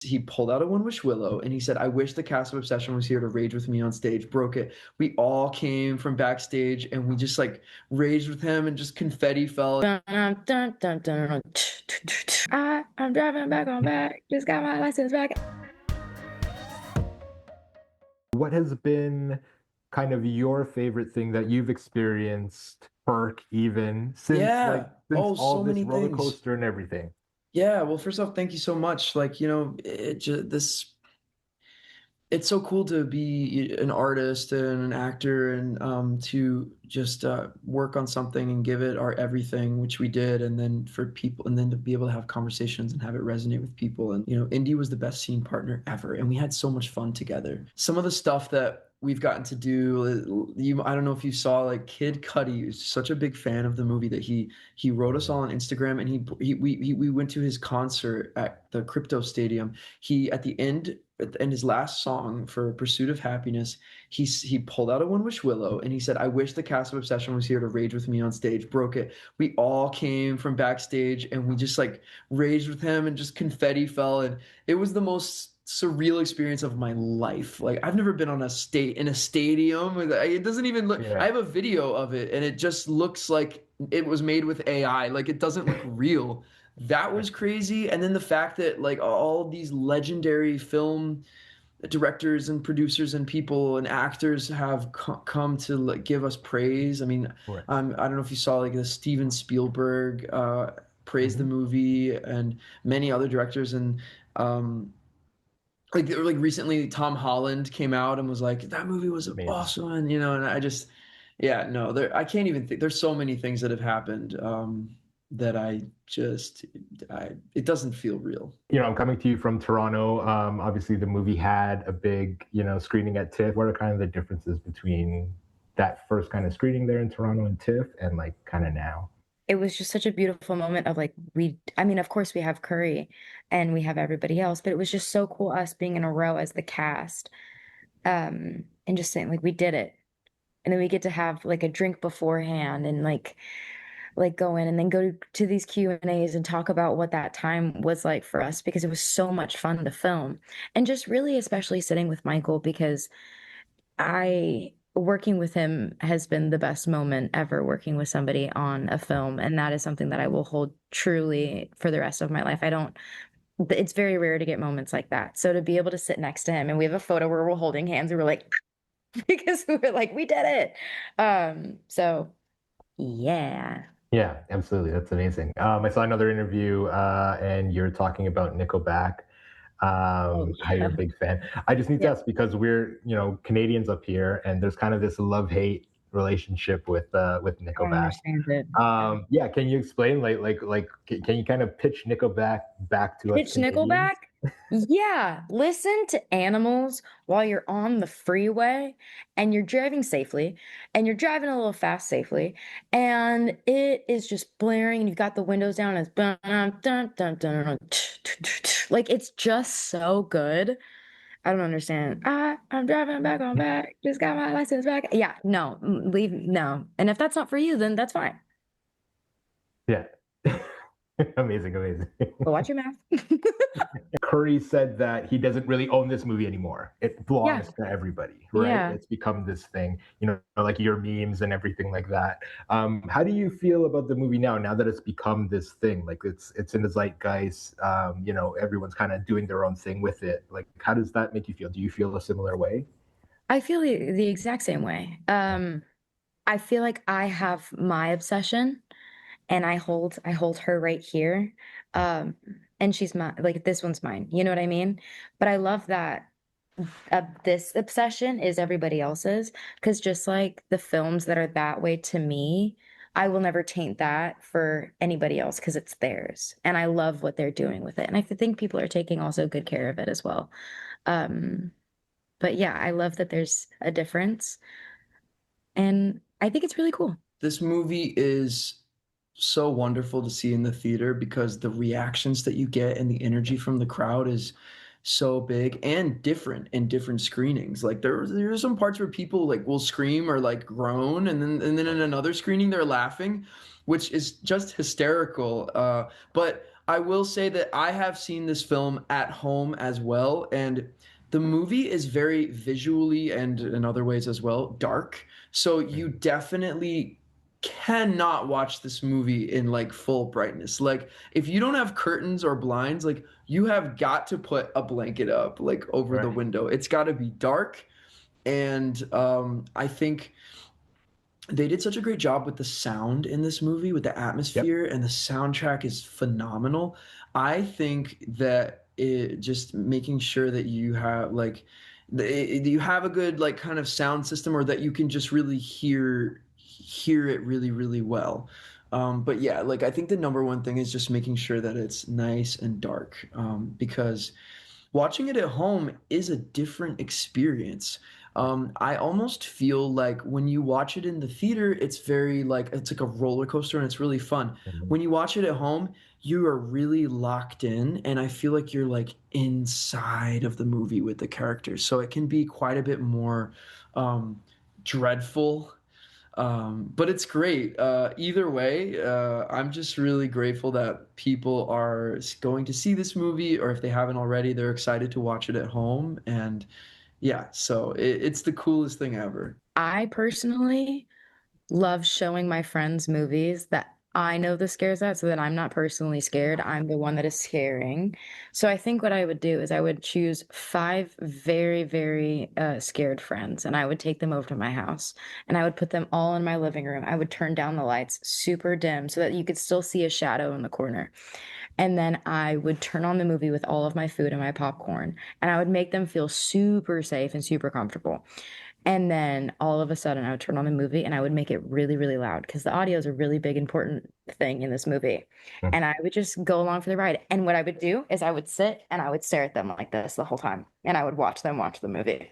He pulled out a One Wish Willow and he said, I wish the cast of Obsession was here to rage with me on stage. Broke it. We all came from backstage and we just like raged with him and just confetti fell. I'm driving back on back. Just got my license back. What has been kind of your favorite thing that you've experienced, Perk, even since all so this many roller things. coaster and everything? Yeah, well, first off, thank you so much. Like, it's so cool to be an artist and an actor and to just work on something and give it our everything, which we did, and then for people, and then to be able to have conversations and have it resonate with people. And Indy was the best scene partner ever, and we had so much fun together. Some of the stuff that we've gotten to do, I don't know if you saw, like Kid Cudi is such a big fan of the movie that he wrote us all on Instagram, and we went to his concert at the Crypto Stadium. He at the end. And his last song for Pursuit of Happiness, he pulled out a One Wish Willow and he said, I wish the cast of Obsession was here to rage with me on stage. Broke it. We all came from backstage and we just like raged with him and just confetti fell. And it was the most surreal experience of my life. Like I've never been on in a stadium. It doesn't even look, I have a video of it and it just looks like it was made with AI. Like it doesn't look real. That was crazy. And then the fact that like all these legendary film directors and producers and people and actors have come to like give us praise. I mean, Right. I don't know if you saw like the Steven Spielberg praise the movie, and many other directors, and like recently Tom Holland came out and was like, that movie was Amazing. awesome. And and I just, yeah, no, I can't even think. There's so many things that have happened that it doesn't feel real. I'm coming to you from Toronto. Obviously, the movie had a big, screening at TIFF. What are kind of the differences between that first kind of screening there in Toronto and TIFF and like kind of now? It was just such a beautiful moment of like, I mean, of course we have Curry and we have everybody else, but it was just so cool us being in a row as the cast, and just saying like, we did it. And then we get to have like a drink beforehand and like go in and then go to these Q&As and talk about what that time was like for us, because it was so much fun to film. And just really, especially sitting with Michael, because working with him has been the best moment ever, working with somebody on a film. And that is something that I will hold truly for the rest of my life. It's very rare to get moments like that. So to be able to sit next to him, and we have a photo where we're holding hands, and we're like, because we were like, we did it. So yeah. Yeah, absolutely. That's amazing. I saw another interview and you're talking about Nickelback, how you're a big fan. I just need to ask, because we're, Canadians up here, and there's kind of this love-hate relationship with Nickelback. I understand it. Yeah, can you explain, can you kind of pitch Nickelback back to us? Pitch Nickelback? Yeah, listen to Animals while you're on the freeway and you're driving safely and you're driving a little fast safely, and it is just blaring and you've got the windows down and it's like, it's just so good. I don't understand. I'm driving back on back. Just got my license back. Yeah, no, no. And if that's not for you, then that's fine. Yeah. Amazing. But watch your mouth. Curry said that he doesn't really own this movie anymore. It belongs to everybody, right? Yeah. It's become this thing, like your memes and everything like that. How do you feel about the movie now that it's become this thing? Like it's in the zeitgeist, everyone's kind of doing their own thing with it. Like, how does that make you feel? Do you feel a similar way? I feel the exact same way. I feel like I have my obsession, and I hold her right here. And she's mine, like this one's mine. You know what I mean? But I love that this obsession is everybody else's, because just like the films that are that way to me, I will never taint that for anybody else because it's theirs. And I love what they're doing with it. And I think people are taking also good care of it as well. But yeah, I love that there's a difference. And I think it's really cool. This movie is so wonderful to see in the theater because the reactions that you get and the energy from the crowd is so big and different in different screenings. Like there are some parts where people like will scream or like groan, and then in another screening they're laughing, which is just hysterical. But I will say that I have seen this film at home as well, and the movie is very visually and in other ways as well dark. So you definitely cannot watch this movie in like full brightness. Like if you don't have curtains or blinds, like you have got to put a blanket up like over the Right. window. It's got to be dark, and I think they did such a great job with the sound in this movie, with the Yep. atmosphere, and the soundtrack is phenomenal. I think that just making sure that you have like you have a good like kind of sound system, or that you can just really hear it really really well. But yeah, like I think the number one thing is just making sure that it's nice and dark, because watching it at home is a different experience. I almost feel like when you watch it in the theater, it's like a roller coaster and it's really fun. Mhm. When you watch it at home, you are really locked in, and I feel like you're like inside of the movie with the characters. So it can be quite a bit more dreadful, but it's great. Either way, I'm just really grateful that people are going to see this movie, or if they haven't already, they're excited to watch it at home. And yeah, so it's the coolest thing ever. I personally love showing my friends movies that I know the scares at so that I'm not personally scared. I'm the one that is scaring. So I think what I would do is I would choose 5 very, very, scared friends, and I would take them over to my house, and I would put them all in my living room. I would turn down the lights super dim so that you could still see a shadow in the corner, and then I would turn on the movie with all of my food and my popcorn, and I would make them feel super safe and super comfortable. And then all of a sudden, I would turn on the movie and I would make it really, really loud because the audio is a really big, important thing in this movie. Mhm. And I would just go along for the ride. And what I would do is I would sit and I would stare at them like this the whole time. And I would watch them watch the movie.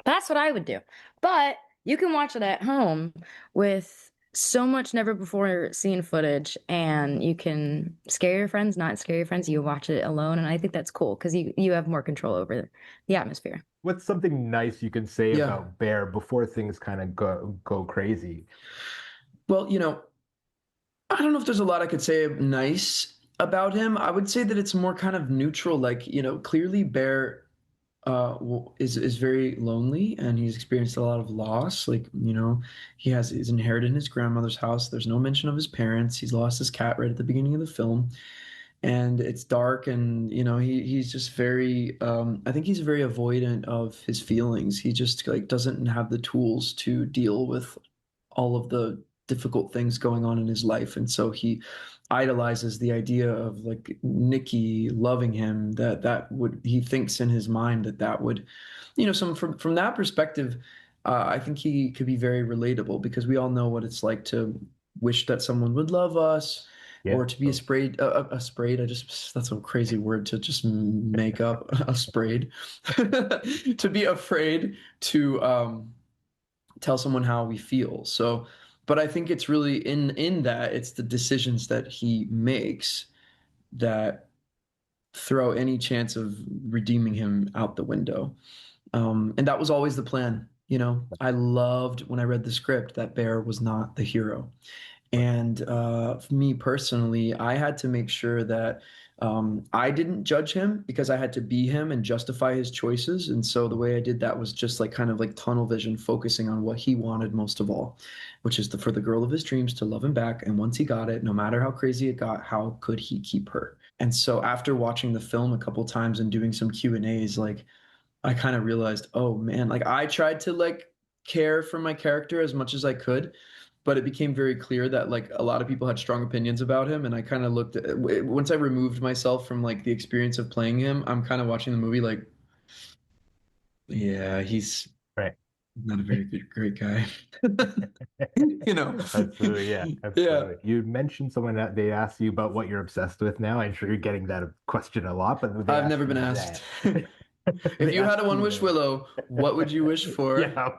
That's what I would do. But you can watch it at home with so much never before seen footage, and you can scare your friends, not scare your friends. You watch it alone, and I think that's cool because you have more control over the atmosphere. What's something nice you can say Yeah. about Bear before things kind of go crazy? Well, I don't know if there's a lot I could say nice about him. I would say that it's more kind of neutral. Like, clearly Bear is very lonely, and he's experienced a lot of loss. Like, he's inherited his grandmother's house. There's no mention of his parents. He's lost his cat right at the beginning of the film, and it's dark, and he's just very I think he's very avoidant of his feelings. He just like doesn't have the tools to deal with all of the difficult things going on in his life, and so he idolizes the idea of like Nikki loving him, that would, he thinks in his mind that would, some from that perspective, I think he could be very relatable, because we all know what it's like to wish that someone would love us, Yeah. or to be a sprayed. That's a crazy word to just make up, a sprayed, to be afraid to tell someone how we feel. So, but I think it's really in that it's the decisions that he makes that throw any chance of redeeming him out the window. And that was always the plan. I loved when I read the script that Bear was not the hero. And for me personally, I had to make sure that I didn't judge him, because I had to be him and justify his choices. And so the way I did that was just like kind of like tunnel vision, focusing on what he wanted most of all, which is for the girl of his dreams to love him back. And once he got it, no matter how crazy it got, how could he keep her? And so after watching the film a couple times and doing some Q&As, like I kind of realized, oh man, like I tried to like care for my character as much as I could, but it became very clear that like a lot of people had strong opinions about him, and I kind of looked at, once I removed myself from like the experience of playing him, I'm kind of watching the movie like, yeah, he's Right. not a very great guy. you know Absolutely, yeah, yeah. absolutely. You mentioned someone that they asked you about what you're obsessed with now. I'm sure you're getting that question a lot, but they I've asked never been you asked. that. If They you had asked a one you wish that. willow, what would you wish for? Yeah,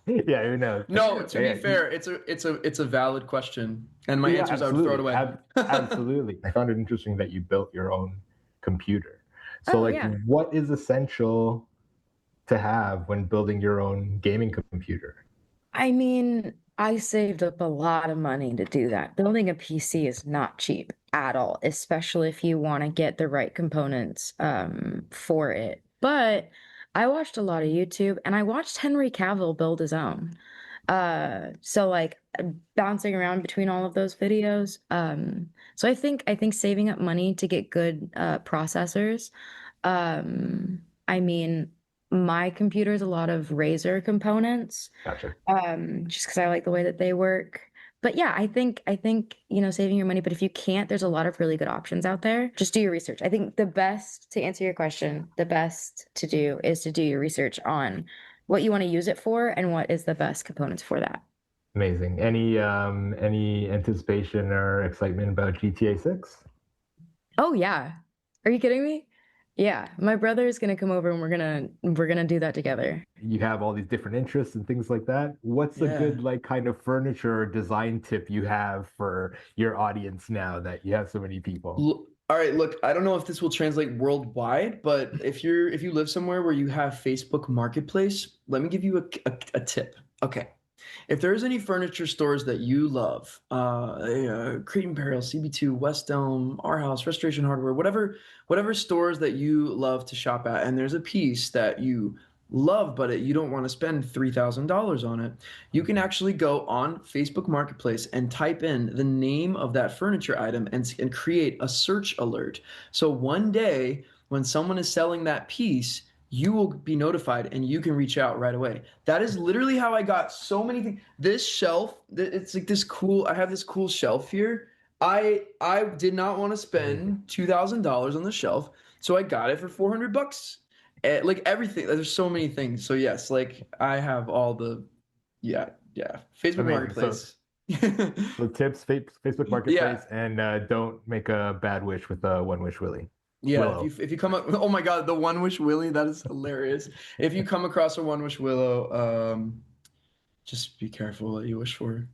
yeah, who knows? No, to Yeah, be fair, it's a valid question, and my yeah, answer is I would throw it absolutely. away. Absolutely. I found it interesting that you built your own computer. So, Oh, like, yeah. what is essential to have when building your own gaming computer? I mean, I saved up a lot of money to do that. Building a PC is not cheap. at all, especially if you want to get the right components for it. But I watched a lot of YouTube, and I watched Henry Cavill build his own. So like bouncing around between all of those videos. So I think saving up money to get good processors. I mean, my computer is a lot of Razer components, Gotcha. just because I like the way that they work. But yeah, I think, saving your money, but if you can't, there's a lot of really good options out there. Just do your research. I think the best to answer your question, the best to do is to do your research on what you want to use it for and what is the best components for that. Amazing. Any anticipation or excitement about GTA 6? Oh yeah. Are you kidding me? Yeah, my brother is gonna come over and we're gonna do that together. You have all these different interests and things like that. What's a Yeah. good like kind of furniture or design tip you have for your audience now that you have so many people? All right, look, I don't know if this will translate worldwide, but if you live somewhere where you have Facebook Marketplace, let me give you a tip. Okay. If there's any furniture stores that you love, Crate and Barrel, CB2, West Elm, Our House, Restoration Hardware, whatever stores that you love to shop at, and there's a piece that you love, but you don't want to spend $3,000 on it, you can actually go on Facebook Marketplace and type in the name of that furniture item and create a search alert. So one day when someone is selling that piece, you will be notified and you can reach out right away. That is literally how I got so many things. This shelf, it's like this cool, I have this cool shelf here. I did not want to Amazing. spend $2,000 on the shelf, so I got it for $400. Like everything, there's so many things. So yes, like I have all the, yeah, Facebook Amazing. Marketplace. So tips, Facebook Yeah. Marketplace, and don't make a bad wish with a one wish Willie. Yeah, Willow. if you come up, oh my God, the One Wish Willie, that is hilarious. If you come across a One Wish Willow, just be careful what you wish for.